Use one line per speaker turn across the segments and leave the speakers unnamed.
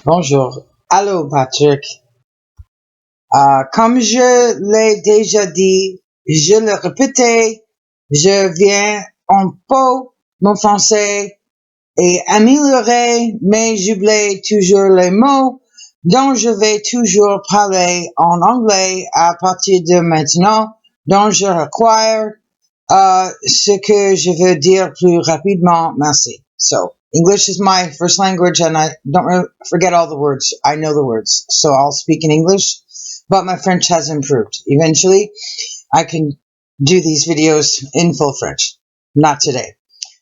Bonjour. Allô, Patrick. Comme je l'ai déjà dit, je le répétais, je viens un peu mon français et améliorer, mais j'oublie toujours les mots, donc je vais toujours parler en anglais à partir de maintenant, donc je requiert ce que je veux dire plus rapidement. Merci. So, English is my first language and I don't forget all the words. I know the words. So I'll speak in English, but my French has improved. Eventually, I can do these videos in full French. Not today.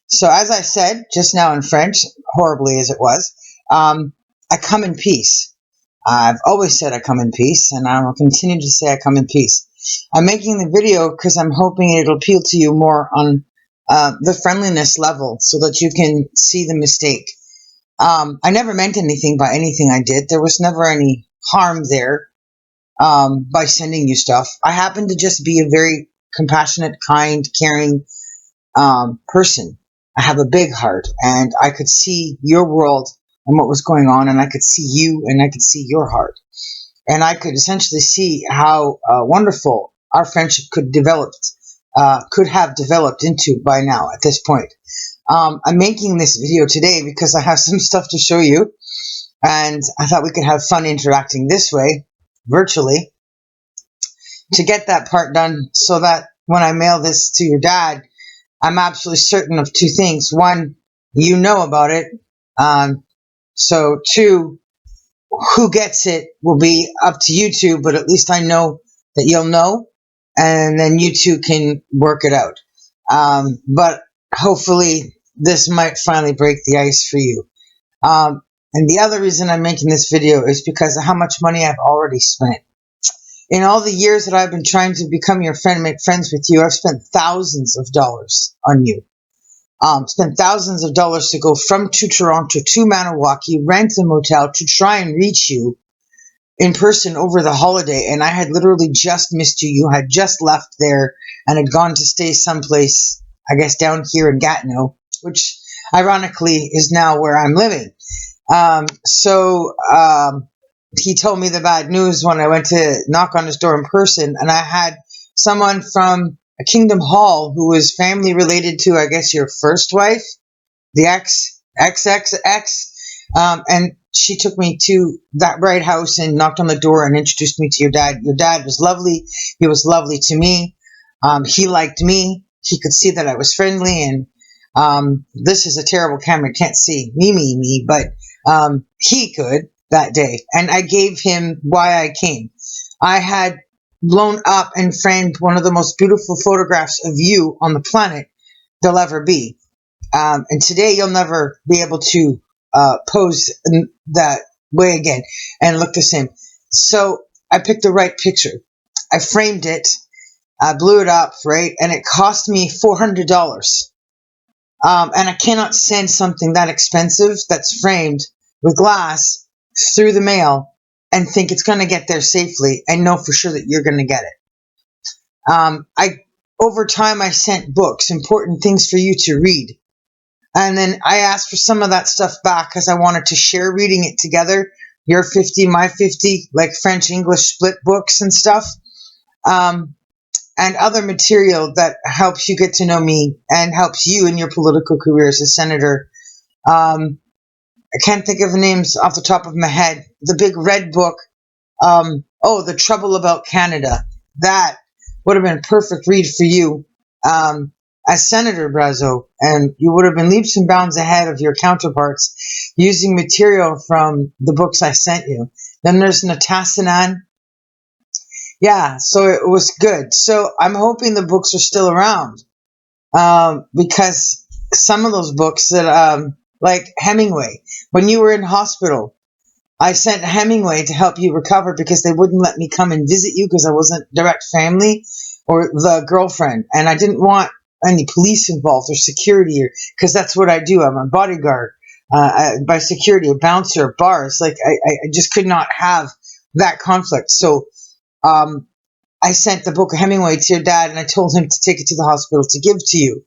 So as I said just now in French, horribly as it was, I come in peace. I've always said I come in peace, and I will continue to say I come in peace. I'm making the video because I'm hoping it'll appeal to you more on the friendliness level so that you can see the mistake. I never meant anything by anything I did. There was never any harm there by sending you stuff. I happen to just be a very compassionate, kind, caring person. I have a big heart, and I could see your world and what was going on, and I could see you, and I could see your heart. And I could essentially see how wonderful our friendship could have developed into by now at this point. I'm making this video today because I have some stuff to show you, and I thought we could have fun interacting this way, virtually, to get that part done so that when I mail this to your dad, I'm absolutely certain of two things. One, you know about it. So two, who gets it will be up to you two, but at least I know that you'll know, and then you two can work it out. But hopefully this might finally break the ice for you. And the other reason I'm making this video is because of how much money I've already spent. In all the years that I've been trying to become your friend, make friends with you, I've spent thousands of dollars on you. Spent thousands of dollars to go to Toronto to Maniwaki, rent a motel to try and reach you in person over the holiday. And I had literally just missed you. You had just left there and had gone to stay someplace, I guess, down here in Gatineau, which ironically is now where I'm living. He told me the bad news when I went to knock on his door in person, and I had someone from a Kingdom Hall who was family related to, I guess, your first wife, the ex, and she took me to that bright house and knocked on the door and introduced me to your dad. Your dad was lovely. He was lovely to me. He liked me. He could see that I was friendly, and this is a terrible camera. Can't see me, but he could that day. And I gave him why I came. I had blown up and framed one of the most beautiful photographs of you on the planet there'll ever be. And today you'll never be able to pose that way again and look the same. So I picked the right picture. I framed it. I blew it up, right? And it cost me $400. And I cannot send something that expensive that's framed with glass through the mail and think it's going to get there safely and know for sure that you're going to get it. Over time, I sent books, important things for you to read. And then I asked for some of that stuff back because I wanted to share reading it together. Your 50, my 50, like French, English split books and stuff. And other material that helps you get to know me and helps you in your political career as a senator. I can't think of names off the top of my head. The big red book. The Trouble About Canada. That would have been a perfect read for you as Senator Brazeau, and you would have been leaps and bounds ahead of your counterparts using material from the books I sent you. Then there's Natasanan. Yeah, so it was good. So I'm hoping the books are still around because some of those books that, like Hemingway, when you were in hospital, I sent Hemingway to help you recover because they wouldn't let me come and visit you because I wasn't direct family or the girlfriend. And I didn't want any police involved or security because that's what I do. I'm a bodyguard. By security, a bouncer, bars. Like I just could not have that conflict. So I sent the book of Hemingway to your dad and I told him to take it to the hospital to give to you.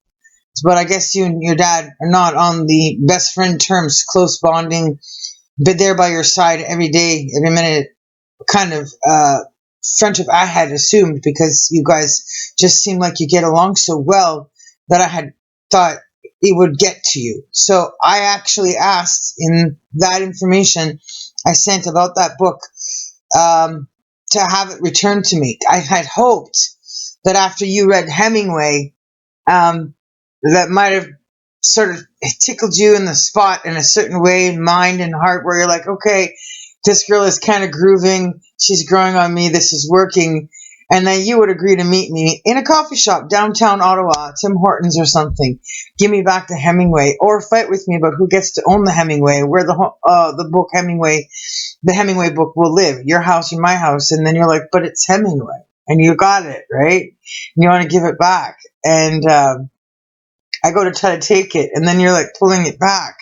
But I guess you and your dad are not on the best friend terms, close bonding. been there by your side every day, every minute, kind of friendship I had assumed, because you guys just seem like you get along so well, that I had thought it would get to you. So I actually asked in that information I sent about that book, to have it returned to me. I had hoped that after you read Hemingway, that might have sort of tickled you in the spot in a certain way, in mind and heart, where you're like, okay, this girl is kind of grooving. She's growing on me. This is working. And then you would agree to meet me in a coffee shop downtown Ottawa, Tim Hortons or something. Give me back the Hemingway, or fight with me about who gets to own the Hemingway, where the book Hemingway, the Hemingway book will live, your house or my house. And then you're like, but it's Hemingway, and you got it, right? And you want to give it back. And I go to try to take it, and then you're like pulling it back.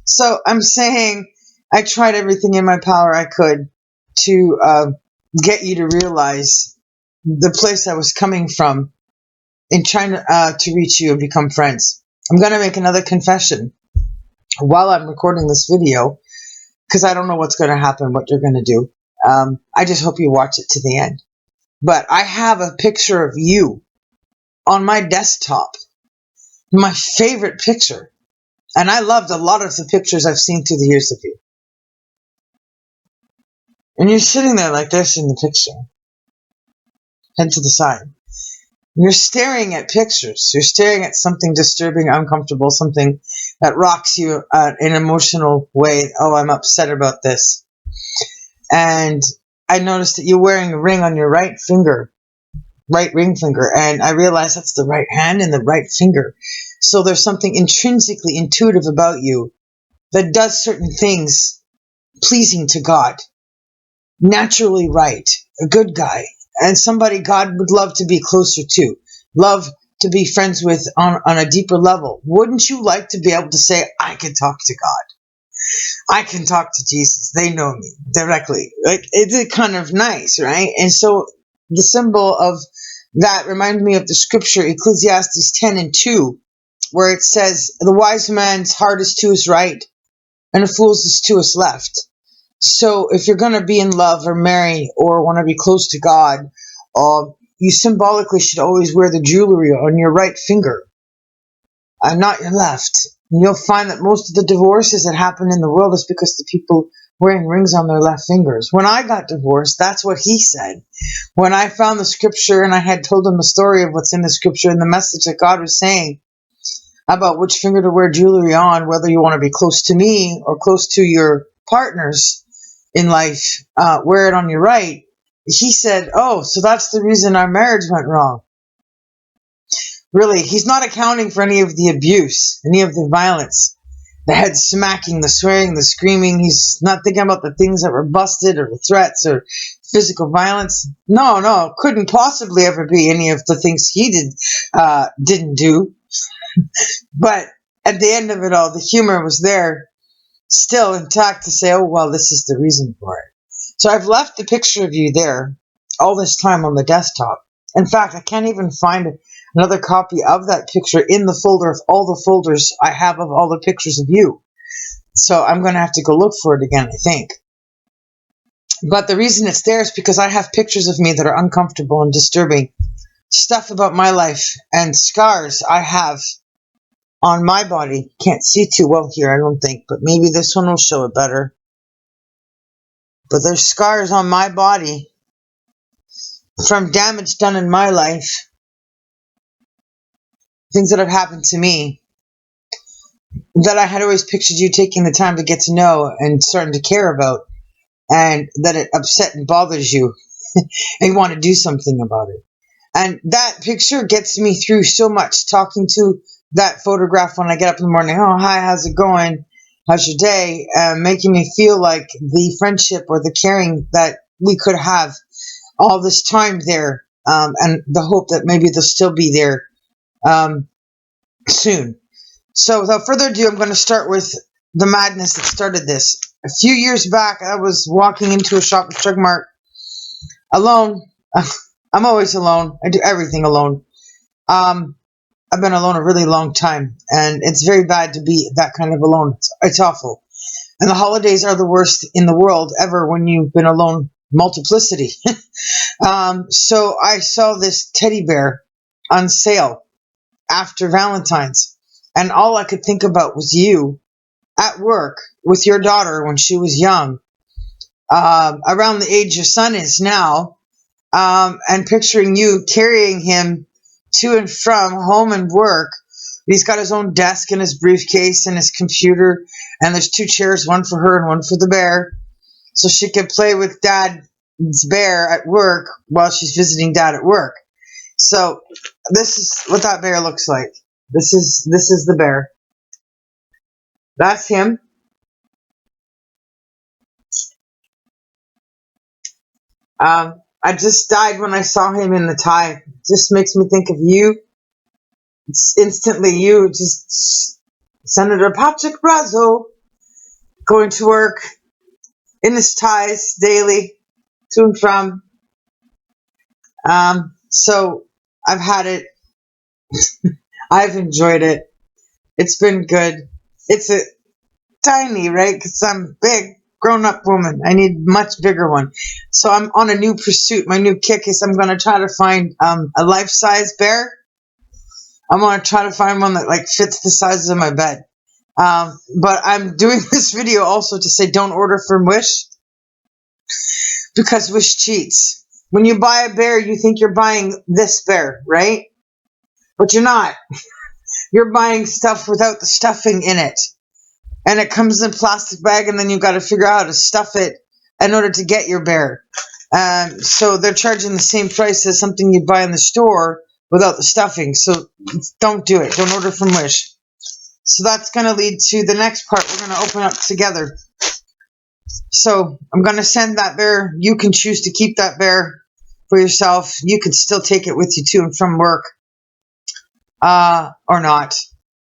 So I'm saying I tried everything in my power I could to get you to realize the place I was coming from in trying to reach you and become friends. I'm going to make another confession while I'm recording this video, because I don't know what's going to happen, what you're going to do. I just hope you watch it to the end. But I have a picture of you on my desktop, my favorite picture. And I loved a lot of the pictures I've seen through the years of you. And you're sitting there like this in the picture, head to the side. You're staring at pictures. You're staring at something disturbing, uncomfortable, something that rocks you in an emotional way. Oh, I'm upset about this. And I noticed that you're wearing a ring on your right finger, right ring finger. And I realized that's the right hand and the right finger. So there's something intrinsically intuitive about you that does certain things pleasing to God. Naturally right, a good guy, and somebody God would love to be closer to, love to be friends with on a deeper level. Wouldn't you like to be able to say, I can talk to God, I can talk to Jesus, they know me directly? Like, it's kind of nice, right? And so the symbol of that reminded me of the scripture Ecclesiastes 10:2, where it says, the wise man's heart is to his right, and a fool's is to his left. So if you're going to be in love or marry or want to be close to God, you symbolically should always wear the jewelry on your right finger, and not your left. And you'll find that most of the divorces that happen in the world is because the people wearing rings on their left fingers. When I got divorced, that's what he said. When I found the scripture and I had told him the story of what's in the scripture and the message that God was saying about which finger to wear jewelry on, whether you want to be close to me or close to your partners in life, wear it on your right. He said, oh, so that's the reason our marriage went wrong. Really, he's not accounting for any of the abuse, any of the violence, the head smacking, the swearing, the screaming. He's not thinking about the things that were busted or the threats or physical violence. No, couldn't possibly ever be any of the things he didn't do. But at the end of it all, the humor was there, still intact, to say, oh, well, this is the reason for it. So I've left the picture of you there all this time on the desktop. In fact, I can't even find another copy of that picture in the folder of all the folders I have of all the pictures of you. So I'm going to have to go look for it again, I think. But the reason it's there is because I have pictures of me that are uncomfortable and disturbing. Stuff about my life and scars I have on my body. Can't see too well here, I don't think, but maybe this one will show it better. But there's scars on my body from damage done in my life, things that have happened to me, that I had always pictured you taking the time to get to know and starting to care about, and that it upset and bothers you and you want to do something about it. And that picture gets me through so much, talking to that photograph when I get up in the morning. Oh, hi, how's it going? How's your day? Making me feel like the friendship or the caring that we could have all this time there, and the hope that maybe they'll still be there soon. So without further ado, I'm going to start with the madness that started this. A few years back, I was walking into a Shoppers Drug Mart alone. I'm always alone. I do everything alone. I've been alone a really long time, and it's very bad to be that kind of alone. It's awful. And the holidays are the worst in the world ever when you've been alone multiplicity. So I saw this teddy bear on sale after Valentine's. And all I could think about was you at work with your daughter when she was young, around the age your son is now, and picturing you carrying him to and from home and work. He's got his own desk and his briefcase and his computer, and there's 2 chairs, one for her and one for the bear, so she could play with dad's bear at work while she's visiting dad at work. So this is what that bear looks like. This is the bear. That's him. I just died when I saw him in the tie. Just makes me think of you. It's instantly you, just Senator Patrick Brazeau, going to work in his ties daily, to and from. So I've had it. I've enjoyed it. It's been good. It's a tiny, right? Because I'm big, grown-up woman. I need a much bigger one. So I'm on a new pursuit. My new kick is I'm going to try to find a life-size bear. I'm going to try to find one that like fits the sizes of my bed. But I'm doing this video also to say don't order from Wish, because Wish cheats. When you buy a bear, you think you're buying this bear, right? But you're not. You're buying stuff without the stuffing in it. And it comes in a plastic bag, and then you've got to figure out how to stuff it in order to get your bear. So they're charging the same price as something you'd buy in the store without the stuffing. So don't do it. Don't order from Wish. So that's going to lead to the next part we're going to open up together. So I'm going to send that bear. You can choose to keep that bear for yourself. You could still take it with you to and from work, or not.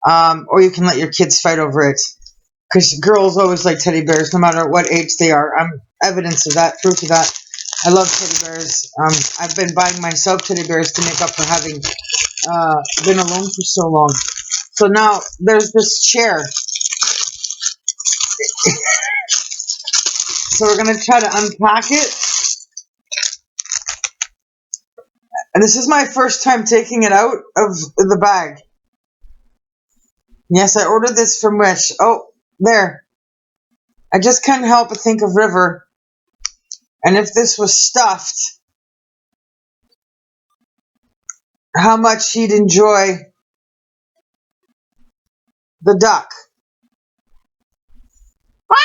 Or you can let your kids fight over it. Because girls always like teddy bears, no matter what age they are. I'm evidence of that, proof of that. I love teddy bears. I've been buying myself teddy bears to make up for having been alone for so long. So now there's this chair. So we're going to try to unpack it. And this is my first time taking it out of the bag. Yes, I ordered this from Wish. Oh, there. I just couldn't help but think of River. And if this was stuffed, how much he'd enjoy the duck. Quack,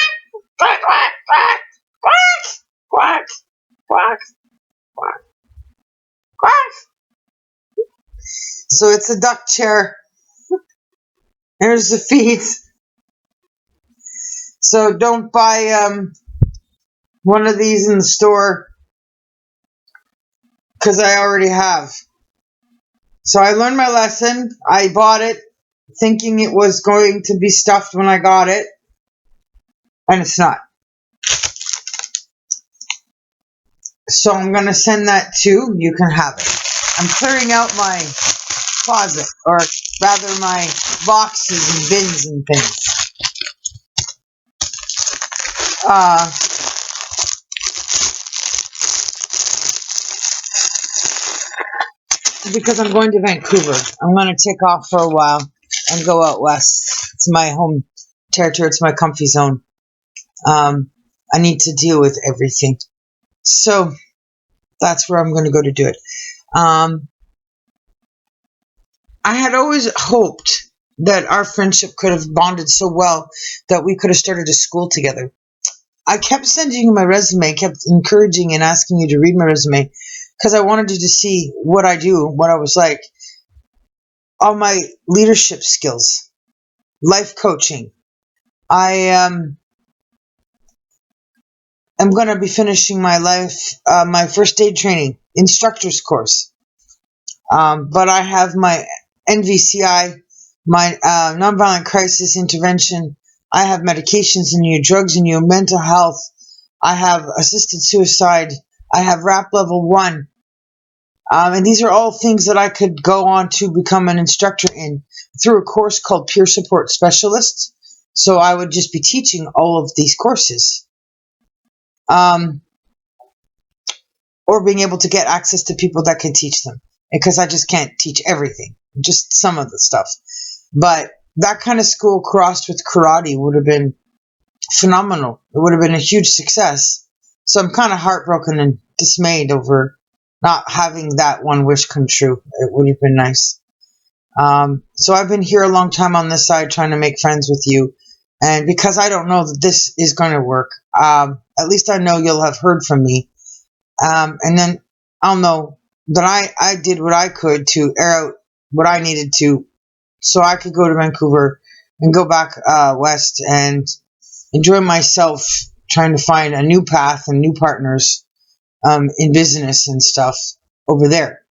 quack, quack, quack, quack, quack, quack, quack. So it's a duck chair. Here's the feet. So don't buy one of these in the store, because I already have. So I learned my lesson. I bought it thinking it was going to be stuffed when I got it, and it's not. So I'm going to send that to you. Can have it. I'm clearing out my closet, or rather my boxes and bins and things. Because I'm going to Vancouver. I'm going to take off for a while and go out west. It's my home territory. It's my comfy zone. I need to deal with everything. So that's where I'm going to go to do it. I had always hoped that our friendship could have bonded so well that we could have started a school together. I kept sending you my resume, kept encouraging and asking you to read my resume, because I wanted you to see what I do, what I was like, all my leadership skills, life coaching. I am going to be finishing my first aid training instructor's course. But I have my NVCI, my nonviolent crisis intervention. I have medications in you, drugs in you, mental health. I have assisted suicide. I have RAP level 1. And these are all things that I could go on to become an instructor in through a course called Peer Support Specialist. So I would just be teaching all of these courses. Or being able to get access to people that can teach them. Because I just can't teach everything, just some of the stuff. But that kind of school crossed with karate would have been phenomenal. It would have been a huge success. So I'm kind of heartbroken and dismayed over not having that one wish come true. It would have been nice. So I've been here a long time on this side trying to make friends with you. And because I don't know that this is going to work, at least I know you'll have heard from me. And then I'll know that I did what I could to air out what I needed to so I could go to Vancouver and go back west and enjoy myself trying to find a new path and new partners in business and stuff over there.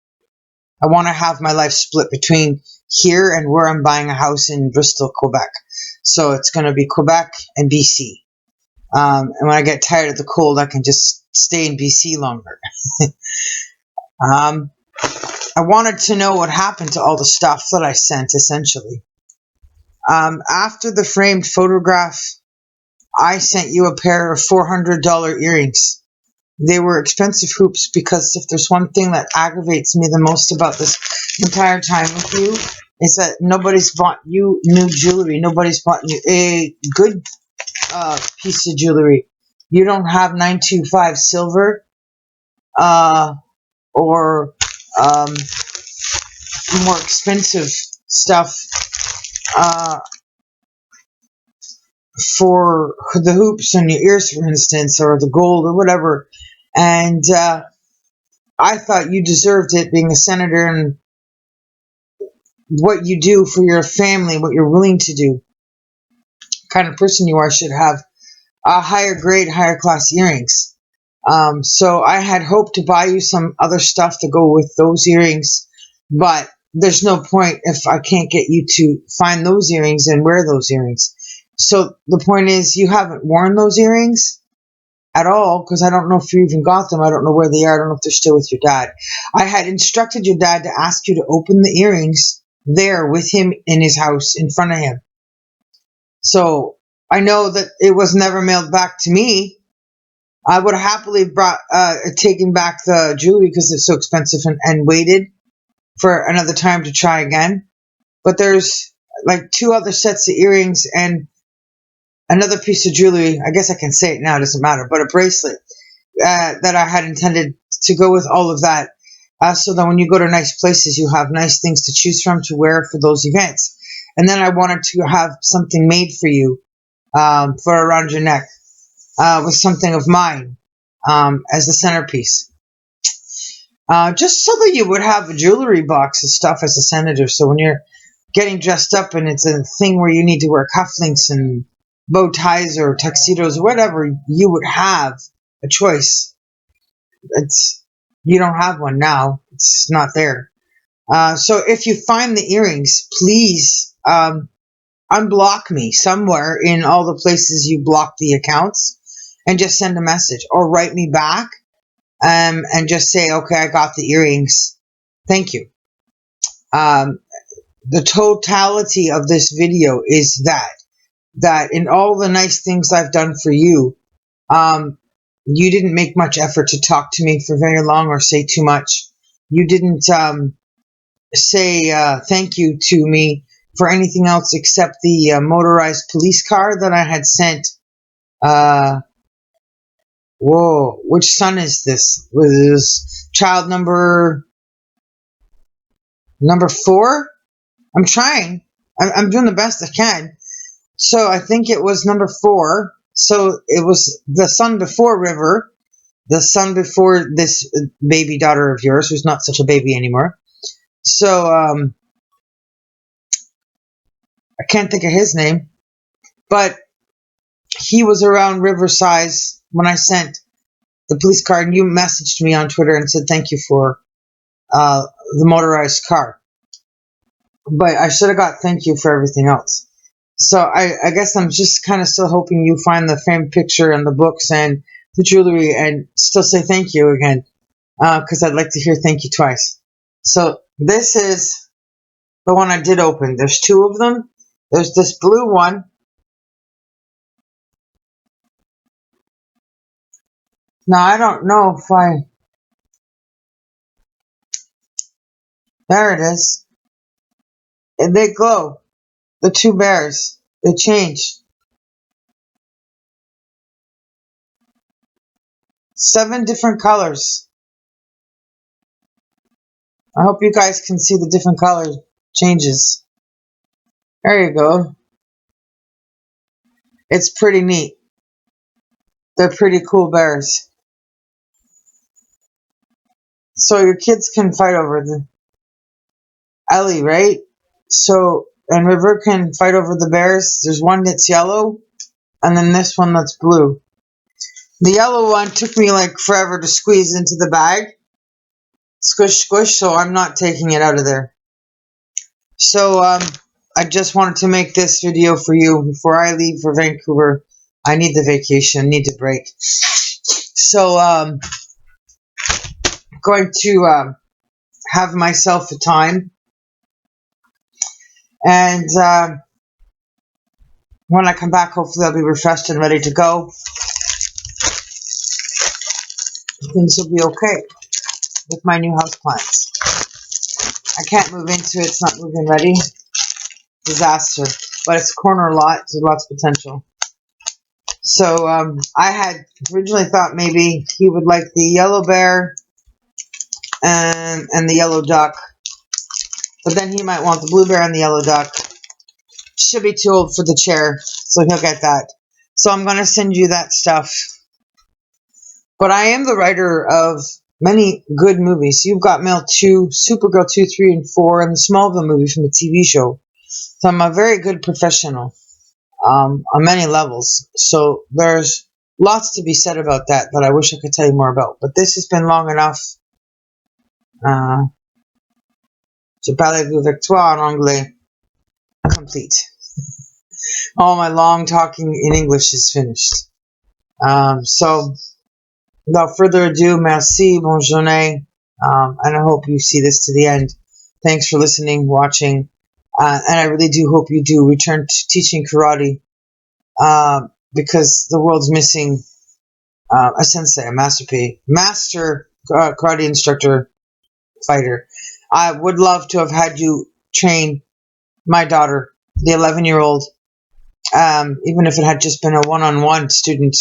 I want to have my life split between here and where I'm buying a house in Bristol, Quebec. So it's going to be Quebec and BC. And when I get tired of the cold, I can just stay in BC longer. I wanted to know what happened to all the stuff that I sent, essentially. After the framed photograph, I sent you a pair of $400 earrings. They were expensive hoops because if there's one thing that aggravates me the most about this entire time with you is that nobody's bought you new jewelry. Nobody's bought you a good piece of jewelry. You don't have 925 silver or more expensive stuff for the hoops on your ears, for instance, or the gold or whatever. And I thought you deserved it, being a senator and what you do for your family, what you're willing to do, kind of person you are, should have a higher grade, higher class earrings. So I had hoped to buy you some other stuff to go with those earrings, but there's no point if I can't get you to find those earrings and wear those earrings. So the point is, you haven't worn those earrings at all, because I don't know if you even got them. I don't know where they are. I don't know if they're still with your dad. I had instructed your dad to ask you to open the earrings there with him in his house in front of him. So I know that it was never mailed back to me. I would have happily taken back the jewelry because it's so expensive and waited for another time to try again. But there's like 2 other sets of earrings and another piece of jewelry. I guess I can say it now, it doesn't matter, but a bracelet that I had intended to go with all of that. So that when you go to nice places, you have nice things to choose from to wear for those events. And then I wanted to have something made for you for around your neck with something of mine as the centerpiece. Just so that you would have a jewelry box of stuff as a senator. So when you're getting dressed up and it's a thing where you need to wear cufflinks and bow ties or tuxedos or whatever, you would have a choice. You don't have one now. It's not there. So if you find the earrings, please unblock me somewhere in all the places you block the accounts and just send a message or write me back and just say, okay, I got the earrings. Thank you. The totality of this video is that in all the nice things I've done for you, you didn't make much effort to talk to me for very long or say too much. You didn't say thank you to me for anything else except the motorized police car that I had sent. Whoa, which son is this? Was this child number 4? I'm trying. I'm doing the best I can. So I think it was number 4. So it was the son before River, the son before this baby daughter of yours, who's not such a baby anymore. So I can't think of his name, but he was around River size when I sent the police car, and you messaged me on Twitter and said thank you for the motorized car. But I should have got thank you for everything else. So I guess I'm just kind of still hoping you find the framed picture and the books and the jewelry and still say thank you again, because I'd like to hear thank you twice. So this is the one I did open. There's 2 of them. There's this blue one, Now, I don't know if I... There it is. And they glow. The two bears. They change. 7 different colors. I hope you guys can see the different color changes. There you go. It's pretty neat. They're pretty cool bears. So your kids can fight over the Ellie, right? So, and River can fight over the bears. There's one that's yellow, and then this one that's blue. The yellow one took me like forever to squeeze into the bag. Squish, squish, so I'm not taking it out of there. So, I just wanted to make this video for you before I leave for Vancouver. I need the vacation, need the break. So, going to have myself a time. And when I come back, hopefully I'll be refreshed and ready to go. Things will be okay with my new house plants. I can't move into it. It's not moving ready. Disaster. But it's a corner lot. There's lots of potential. So I had originally thought maybe he would like the yellow bear and the yellow duck. But then he might want the blue bear and the yellow duck. Should be too old for the chair, so he'll get that. So I'm going to send you that stuff. But I am the writer of many good movies. You've Got Mail 2, Supergirl 2, 3, and 4, and the Smallville movie from the TV show. So I'm a very good professional on many levels. So there's lots to be said about that I wish I could tell you more about. But this has been long enough. Je parlez-vous avec toi en anglais? Complete. All my long talking in English is finished. So, without further ado, merci, bonne journée, and I hope you see this to the end. Thanks for listening, watching, and I really do hope you do return to teaching karate, because the world's missing a sensei, a master karate instructor, fighter. I would love to have had you train my daughter, the 11-year-old, even if it had just been a one-on-one student,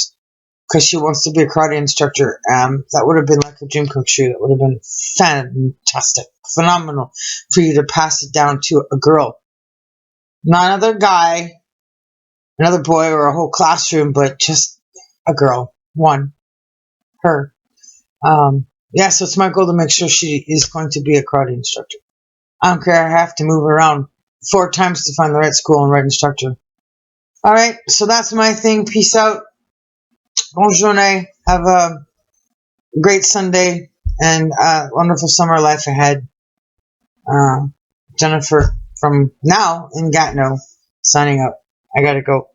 because she wants to be a karate instructor. That would have been like a dream come true. That would have been fantastic, phenomenal for you to pass it down to a girl. Not another guy, another boy, or a whole classroom, but just a girl. One. Her. Yeah, so it's my goal to make sure she is going to be a karate instructor. I don't care, I have to move around 4 times to find the right school and right instructor. Alright, so that's my thing. Peace out. Bonne journée. Have a great Sunday and wonderful summer life ahead. Jennifer from now in Gatineau signing up. I gotta go.